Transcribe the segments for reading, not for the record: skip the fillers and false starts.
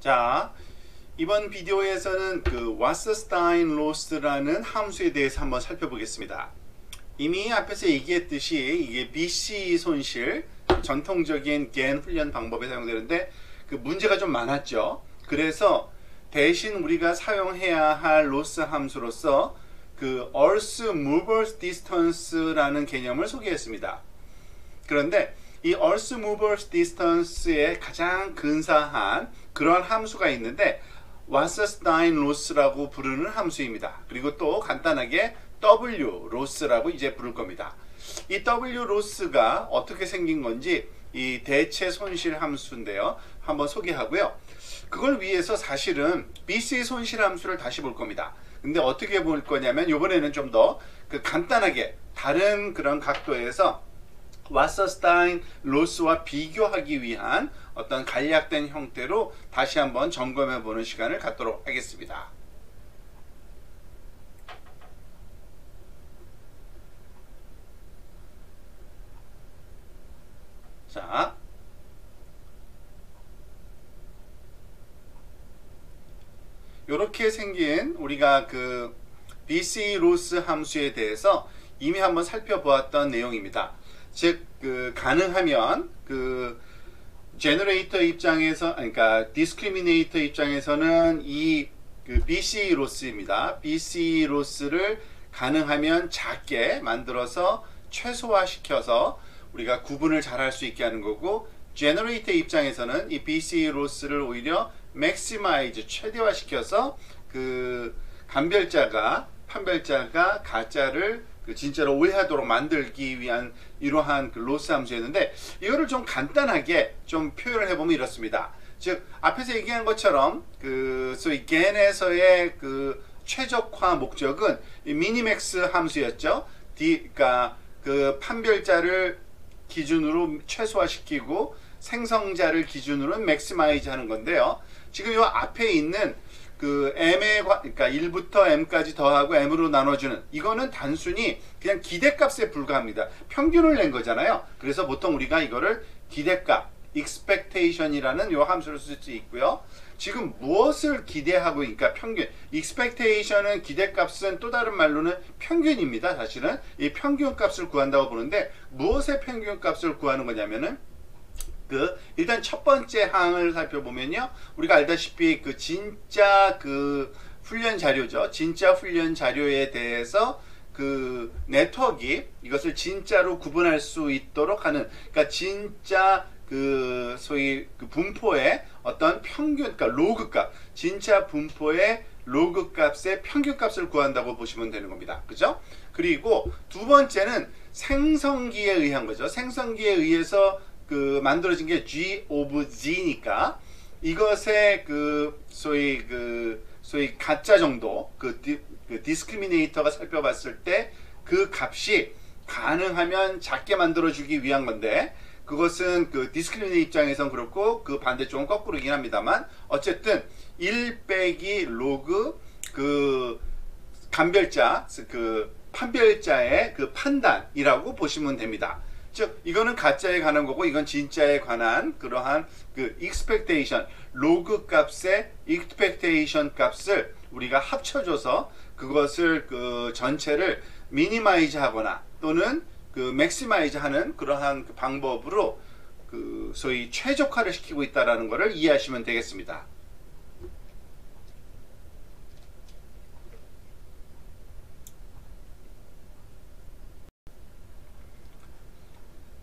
자, 이번 비디오에서는 그 와서스타인-로스라는 함수에 대해서 한번 살펴보겠습니다. 이미 앞에서 얘기했듯이 이게 BC 손실, 전통적인 겐 훈련 방법에 사용되는데 그 문제가 좀 많았죠. 그래서 대신 우리가 사용해야 할 로스 함수로서 그 Earth Movers Distance라는 개념을 소개했습니다. 그런데 이 Earth Movers Distance의 가장 근사한 그런 함수가 있는데 와서스타인-로스라고 부르는 함수입니다. 그리고 또 간단하게 W-로스라고 이제 부를 겁니다. 이 W-로스가 어떻게 생긴 건지 이 대체 손실 함수인데요. 한번 소개하고요. 그걸 위해서 사실은 BC 손실 함수를 다시 볼 겁니다. 근데 어떻게 볼 거냐면 이번에는 좀 더 그 간단하게 다른 그런 각도에서 와서스타인-로스와 비교하기 위한 어떤 간략된 형태로 다시 한번 점검해 보는 시간을 갖도록 하겠습니다. 자, 이렇게 생긴 우리가 그 BC 로스 함수에 대해서 이미 한번 살펴보았던 내용입니다. 즉, 그 가능하면 그 제너레이터 입장에서, 그러니까 디스크리미네이터 입장에서는 이 그 BC 로스입니다. BC 로스를 가능하면 작게 만들어서 최소화시켜서 우리가 구분을 잘 할 수 있게 하는 거고, 제너레이터 입장에서는 이 BC 로스를 오히려 맥시마이즈 최대화시켜서 그 판별자가 가짜를 그 진짜로 오해하도록 만들기 위한 이러한 그 로스 함수였는데, 이거를 좀 간단하게 좀 표현을 해보면 이렇습니다. 즉 앞에서 얘기한 것처럼 그 소위 겐에서의 그 최적화 목적은 이 미니맥스 함수였죠. 그러니까 그 판별자를 기준으로 최소화시키고 생성자를 기준으로 맥시마이즈 하는 건데요. 지금 이 앞에 있는 그 그러니까 1부터 m까지 더하고 m으로 나눠주는 이거는 단순히 그냥 기대값에 불과합니다. 평균을 낸 거잖아요. 그래서 보통 우리가 이거를 기대값, expectation이라는 요 함수를 쓸 수 있고요. 지금 무엇을 기대하고, 그러니까 평균, expectation은 기대값은 또 다른 말로는 평균입니다. 사실은 이 평균값을 구한다고 보는데, 무엇의 평균값을 구하는 거냐면은 일단 첫 번째 항을 살펴보면요, 우리가 알다시피 그 진짜 그 훈련 자료죠. 진짜 훈련 자료에 대해서 그 네트워크가 이것을 진짜로 구분할 수 있도록 하는, 그러니까 진짜 그 소위 그 분포의 어떤 평균, 그러니까 로그값, 진짜 분포의 로그값의 평균값을 구한다고 보시면 되는 겁니다. 그죠? 그리고 두 번째는 생성기에 의한 거죠. 생성기에 의해서 그 만들어진 게 G of Z니까 이것의 그 소위 가짜 정도, 그 디스크리미네이터가 살펴봤을 때 그 값이 가능하면 작게 만들어주기 위한 건데, 그것은 그 디스크리미네이터 입장에선 그렇고 그 반대쪽은 거꾸로긴 합니다만, 어쨌든 1 빼기 로그 그 감별자, 그 판별자의 그 판단이라고 보시면 됩니다. 즉 이거는 가짜에 관한 거고, 이건 진짜에 관한 그러한 그 expectation, 로그 값의 expectation 값을 우리가 합쳐줘서 그것을 그 전체를 미니마이즈 하거나 또는 그 맥시마이즈 하는 그러한 그 방법으로 그 소위 최적화를 시키고 있다라는 것을 이해하시면 되겠습니다.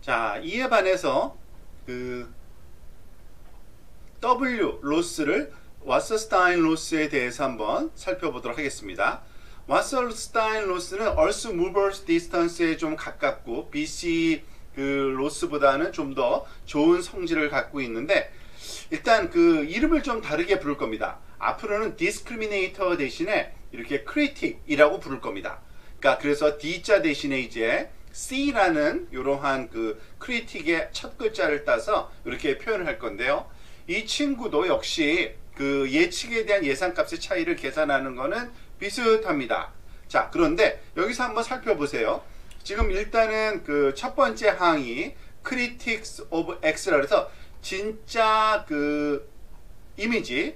자, 이에 반해서 그 W 로스를 와서스타인-로스에 대해서 한번 살펴보도록 하겠습니다. 와서스타인-로스는 Earth Movers Distance에 좀 가깝고 BC 그 로스보다는 좀 더 좋은 성질을 갖고 있는데, 일단 그 이름을 좀 다르게 부를 겁니다. 앞으로는 discriminator 대신에 이렇게 critic이라고 부를 겁니다. 그러니까 그래서 D자 대신에 이제 C라는 이러한 그 critic의 첫 글자를 따서 이렇게 표현을 할 건데요. 이 친구도 역시 그 예측에 대한 예상값의 차이를 계산하는 거는 비슷합니다. 자, 그런데 여기서 한번 살펴보세요. 지금 일단은 그 첫 번째 항이 critics of x라 그래서 진짜 그 이미지,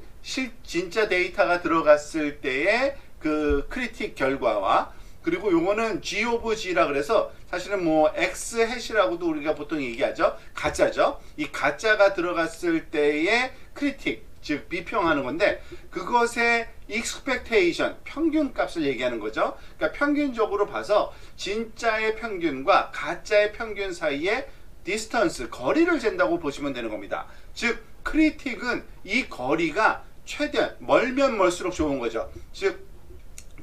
진짜 데이터가 들어갔을 때의 그 크리틱 결과와, 그리고 요거는 G 오브 G라 그래서 사실은 뭐 X 해시라고도 우리가 보통 얘기하죠. 가짜죠. 이 가짜가 들어갔을 때의 크리틱, 즉 비평하는 건데, 그것의 expectation, 평균 값을 얘기하는 거죠. 그러니까 평균적으로 봐서 진짜의 평균과 가짜의 평균 사이에 디스턴스, 거리를 잰다고 보시면 되는 겁니다. 즉 크리틱은 이 거리가 최대한 멀면 멀수록 좋은 거죠. 즉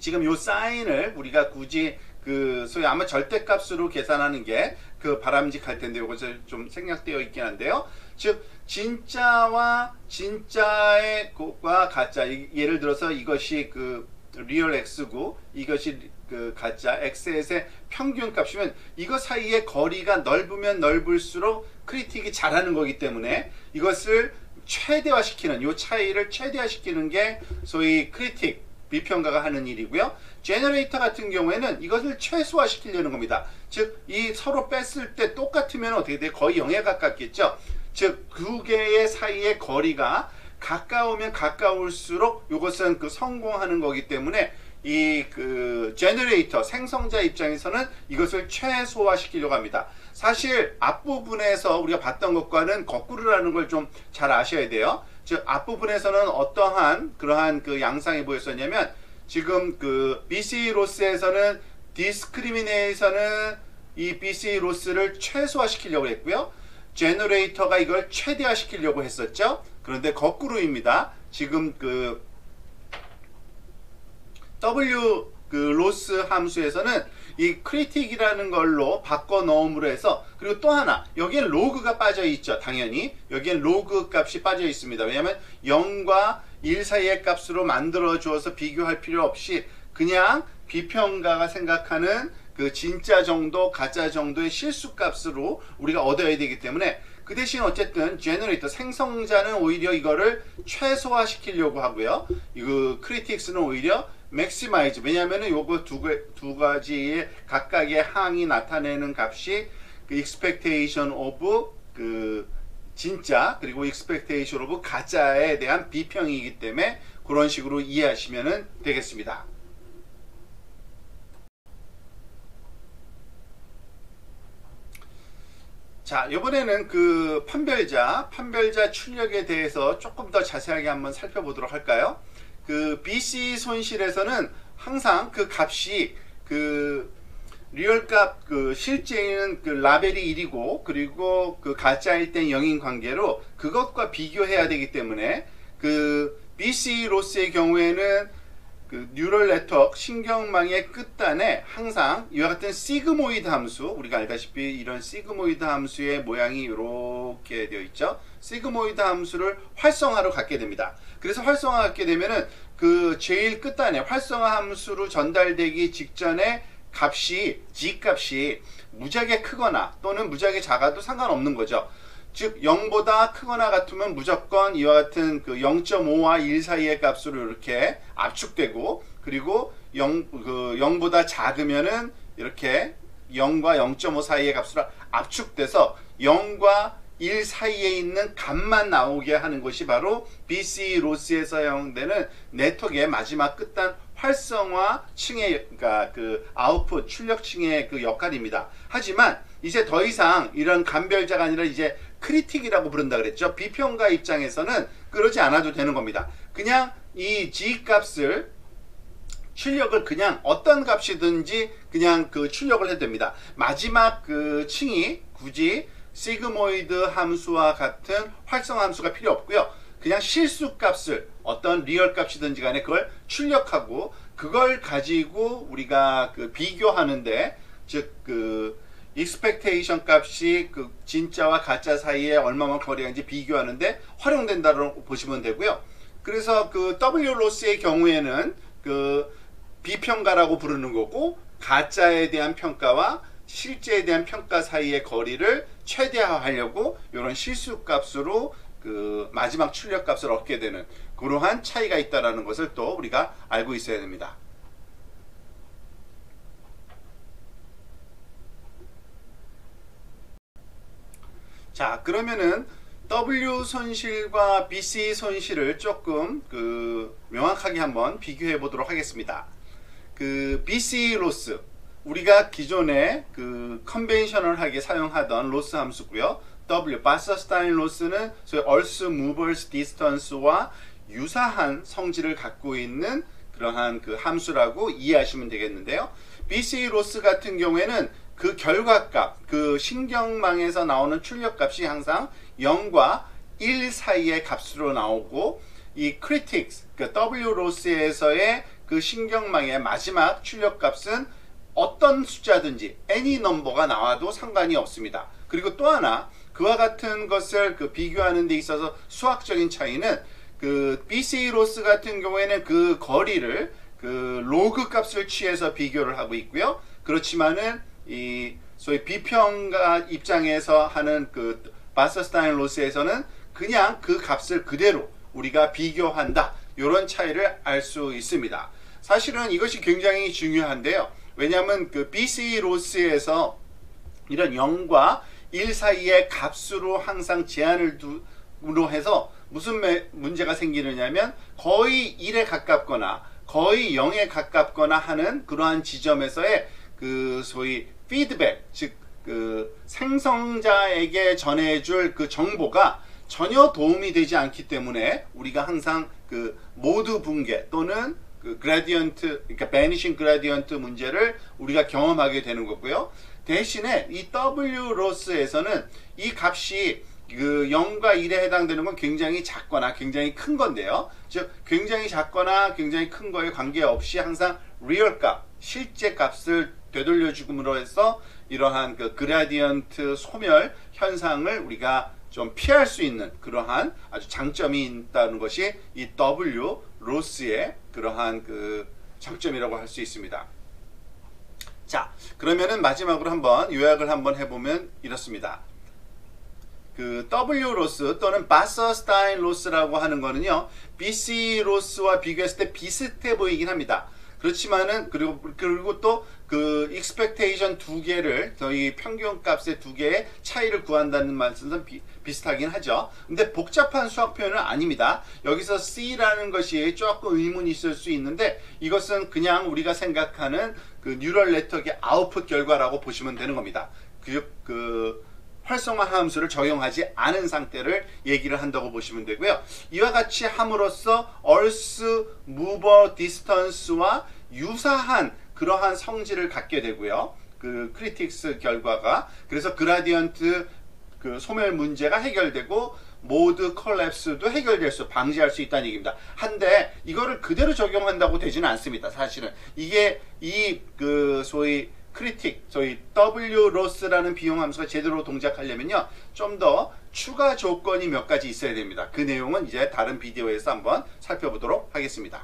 지금 요 사인을 우리가 굳이 그 소위 아마 절대값으로 계산하는 게 그 바람직할 텐데, 요것이 좀 생략되어 있긴 한데요. 즉 진짜와 진짜의 과 가짜, 예를 들어서 이것이 그 리얼 x고 이것이 그 가짜 x의 평균 값이면 이것 사이의 거리가 넓으면 넓을수록 크리틱이 잘하는 거기 때문에 이것을 최대화시키는, 요 차이를 최대화시키는 게 소위 크리틱, 비평가가 하는 일이고요. 제너레이터 같은 경우에는 이것을 최소화시키려는 겁니다. 즉 이 서로 뺐을 때 똑같으면 어떻게 돼? 거의 0에 가깝겠죠. 즉 두 개의 사이의 거리가 가까우면 가까울수록 이것은 그 성공하는 거기 때문에 이 그 제너레이터, 생성자 입장에서는 이것을 최소화시키려고 합니다. 사실 앞부분에서 우리가 봤던 것과는 거꾸로라는 걸 좀 잘 아셔야 돼요. 즉 앞부분에서는 어떠한 그러한 그 양상이 보였었냐면, 지금 그 BC 로스에서는 디스크리미네이션은 이 BC 로스를 최소화시키려고 했고요. 제너레이터가 이걸 최대화시키려고 했었죠. 그런데 거꾸로입니다. 지금 그 W 그 로스 함수에서는 이 크리틱이라는 걸로 바꿔 넣음으로 해서, 그리고 또 하나 여기엔 로그가 빠져 있죠. 당연히 여기엔 로그 값이 빠져 있습니다. 왜냐하면 0과 1 사이의 값으로 만들어 주어서 비교할 필요 없이 그냥 비평가가 생각하는 그 진짜 정도 가짜 정도의 실수 값으로 우리가 얻어야 되기 때문에, 그 대신 어쨌든 제너레이터, 생성자는 오히려 이거를 최소화시키려고 하고요. 이거 크리틱스는 오히려 맥시마이즈, 왜냐하면 요거 두 가지의 각각의 항이 나타내는 값이 그 expectation of 그 진짜, 그리고 expectation of 가짜에 대한 비평이기 때문에 그런 식으로 이해하시면 되겠습니다. 자, 이번에는 그 판별자 출력에 대해서 조금 더 자세하게 한번 살펴보도록 할까요? 그 BC 손실에서는 항상 그 값이 그 리얼 값, 그 실제는 그 라벨이 1이고 그리고 그 가짜일 땐 0인 관계로 그것과 비교해야 되기 때문에, 그 BC 로스의 경우에는 그 뉴럴 네트워크, 신경망의 끝단에 항상 이와 같은 시그모이드 함수, 우리가 알다시피 이런 시그모이드 함수의 모양이 이렇게 되어 있죠. 시그모이드 함수를 활성화로 갖게 됩니다. 그래서 활성화 갖게 되면은 그 제일 끝단에 활성화 함수로 전달되기 직전에 값이, G 값이 무지하게 크거나 또는 무지하게 작아도 상관없는 거죠. 즉 0보다 크거나 같으면 무조건 이와 같은 그 0.5와 1 사이의 값으로 이렇게 압축되고, 그리고 0보다 작으면은 이렇게 0과 0.5 사이의 값으로 압축돼서 0과 1 사이에 있는 값만 나오게 하는 것이 바로 BC 로스에서 사용되는 네트워크의 마지막 끝단 활성화 층의, 그러니까 그 아웃풋 출력층의 그 역할입니다. 하지만 이제 더 이상 이런 감별자가 아니라 이제 크리틱이라고 부른다 그랬죠. 비평가 입장에서는 그러지 않아도 되는 겁니다. 그냥 이 G 값을, 출력을 그냥 어떤 값이든지 그냥 그 출력을 해도 됩니다. 마지막 그 층이 굳이 시그모이드 함수와 같은 활성화 함수가 필요 없고요. 그냥 실수 값을 어떤 리얼 값이든지 간에 그걸 출력하고 그걸 가지고 우리가 그 비교하는데, 즉 그 expectation 값이 그 진짜와 가짜 사이에 얼마만 거리가 있는지 비교하는데 활용된다고 보시면 되고요. 그래서 그 W 로스의 경우에는 그 비평가라고 부르는 거고, 가짜에 대한 평가와 실제에 대한 평가 사이의 거리를 최대화하려고 이런 실수 값으로 그 마지막 출력 값을 얻게 되는 그러한 차이가 있다는 것을 또 우리가 알고 있어야 됩니다. 자, 그러면은 W 손실과 BC 손실을 조금 명확하게 한번 비교해 보도록 하겠습니다. BC 로스, 우리가 기존에 컨벤셔널하게 사용하던 로스 함수고요. W, 바서스타인 로스는 소위 얼스 무버스 디스턴스와 유사한 성질을 갖고 있는 그러한 함수라고 이해하시면 되겠는데요. BC 로스 같은 경우에는 그 결과값, 신경망에서 나오는 출력값이 항상 0과 1 사이의 값으로 나오고, 이 critics, W 로스에서의 신경망의 마지막 출력값은 어떤 숫자든지 any number가 나와도 상관이 없습니다. 그리고 또 하나, 그와 같은 것을 비교하는 데 있어서 수학적인 차이는 BC 로스 같은 경우에는 그 거리를 로그 값을 취해서 비교를 하고 있고요. 그렇지만은 이 소위 비평가 입장에서 하는 바서스타인 로스에서는 그냥 그 값을 그대로 우리가 비교한다, 이런 차이를 알 수 있습니다. 사실은 이것이 굉장히 중요한데요. 왜냐하면 BC 로스에서 이런 0과 1 사이의 값으로 항상 제한을 두로 해서 무슨 문제가 생기느냐면 거의 1에 가깝거나 거의 0에 가깝거나 하는 그러한 지점에서의 소위 피드백, 즉 생성자에게 전해줄 정보가 전혀 도움이 되지 않기 때문에 우리가 항상 모드 붕괴 또는 그라디언트, 그러니까 베니싱 그라디언트 문제를 우리가 경험하게 되는 거고요. 대신에 이 W 로스에서는 이 값이 0과 1에 해당되는 건 굉장히 작거나 굉장히 큰 건데요. 즉 굉장히 작거나 굉장히 큰 거에 관계없이 항상 리얼 값, 실제 값을 되돌려줌으로 해서 이러한 그라디언트 소멸 현상을 우리가 좀 피할 수 있는 그러한 아주 장점이 있다는 것이 이 W 로스의 그러한 장점이라고 할 수 있습니다. 자, 그러면은 마지막으로 한번 요약을 한번 해보면 이렇습니다. W 로스 또는 바서스타인 로스라고 하는 거는요, BC 로스와 비교했을 때 비슷해 보이긴 합니다. 그렇지만은 그리고 또 expectation 두 개를, 저희 평균값의 두 개의 차이를 구한다는 말씀은 비슷하긴 하죠. 근데 복잡한 수학 표현은 아닙니다. 여기서 C라는 것이 조금 의문이 있을 수 있는데, 이것은 그냥 우리가 생각하는 뉴럴 네트워크의 아웃풋 결과라고 보시면 되는 겁니다. 활성화 함수를 적용하지 않은 상태를 얘기를 한다고 보시면 되고요. 이와 같이 함으로써 얼스 무버 디스턴스와 유사한 그러한 성질을 갖게 되고요. 크리틱스 결과가, 그래서 그라디언트 소멸 문제가 해결되고 모드 콜랩스도 방지할 수 있다는 얘기입니다. 한데 이거를 그대로 적용한다고 되지는 않습니다. 사실은 이게 소위 저희 W 로스라는 비용 함수가 제대로 동작하려면요, 좀 더 추가 조건이 몇 가지 있어야 됩니다. 그 내용은 이제 다른 비디오에서 한번 살펴보도록 하겠습니다.